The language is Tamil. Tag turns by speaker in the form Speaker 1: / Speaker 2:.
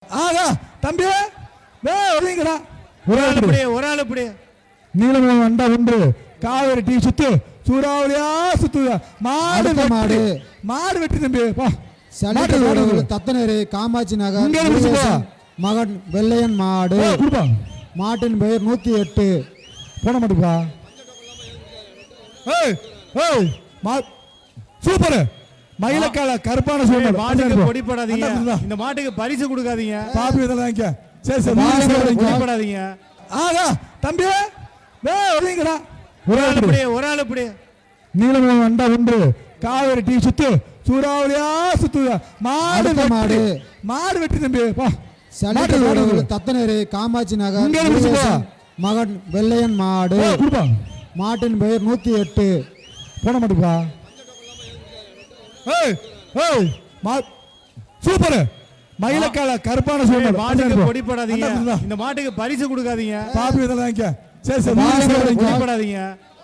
Speaker 1: ஆகா தம்பி ஒதுங்கடா.
Speaker 2: ஒரு ஆள் இப்படி
Speaker 1: நீளம் வண்டா ஒன்று காவேரி டீ சுத்து சூறாவளியா சுத்து மாடு மாடு மாடு வெட்டி தம்பி
Speaker 3: தத்தனேரி காமாட்சி நகர்
Speaker 1: இங்க இருந்து போ.
Speaker 3: மகன் வெள்ளையன் மாடு
Speaker 1: கொடுப்பா
Speaker 3: மாட்டின் பெயர் 108.
Speaker 1: போன மாட்டுப்பா. ஏய் ஏய் சூப்பர் மயிலக்கால கருப்பான சூப்பர்.
Speaker 2: மாட்டுக்கு பொடி போடாதீங்க, இந்த மாட்டுக்கு பரிசு கொடுக்காதீங்க.
Speaker 1: பாப்பி இதெல்லாம் வாங்க. சரி சரி
Speaker 2: பொடி போடாதீங்க.
Speaker 1: ஆகா தம்பி ஒதுங்கடா.
Speaker 2: ஒரு ஆள் இப்படி
Speaker 1: நீளம் வண்டா ஒன்று காவேரி டீ சுத்து சூறாவளியா சுத்து மாடு மாடு மாடு வெட்டி தம்பி
Speaker 3: தத்தனேரி காமாட்சி நகர்
Speaker 1: இங்க இருந்து போ.
Speaker 3: மகன் வெள்ளையன் மாடு
Speaker 1: கொடுப்பா
Speaker 3: மாட்டின் பெயர் 108.
Speaker 1: போன மாட்டுப்பா. ஏய் ஏய் சூப்பர் மயிலக்கால கருப்பான சூப்பர்.
Speaker 2: மாட்டுக்கு பொடி போடாதீங்க, இந்த மாட்டுக்கு பரிசு கொடுக்காதீங்க.
Speaker 1: பாப்பி இதெல்லாம் வாங்க. சரி சரி
Speaker 2: பொடி போடாதீங்க.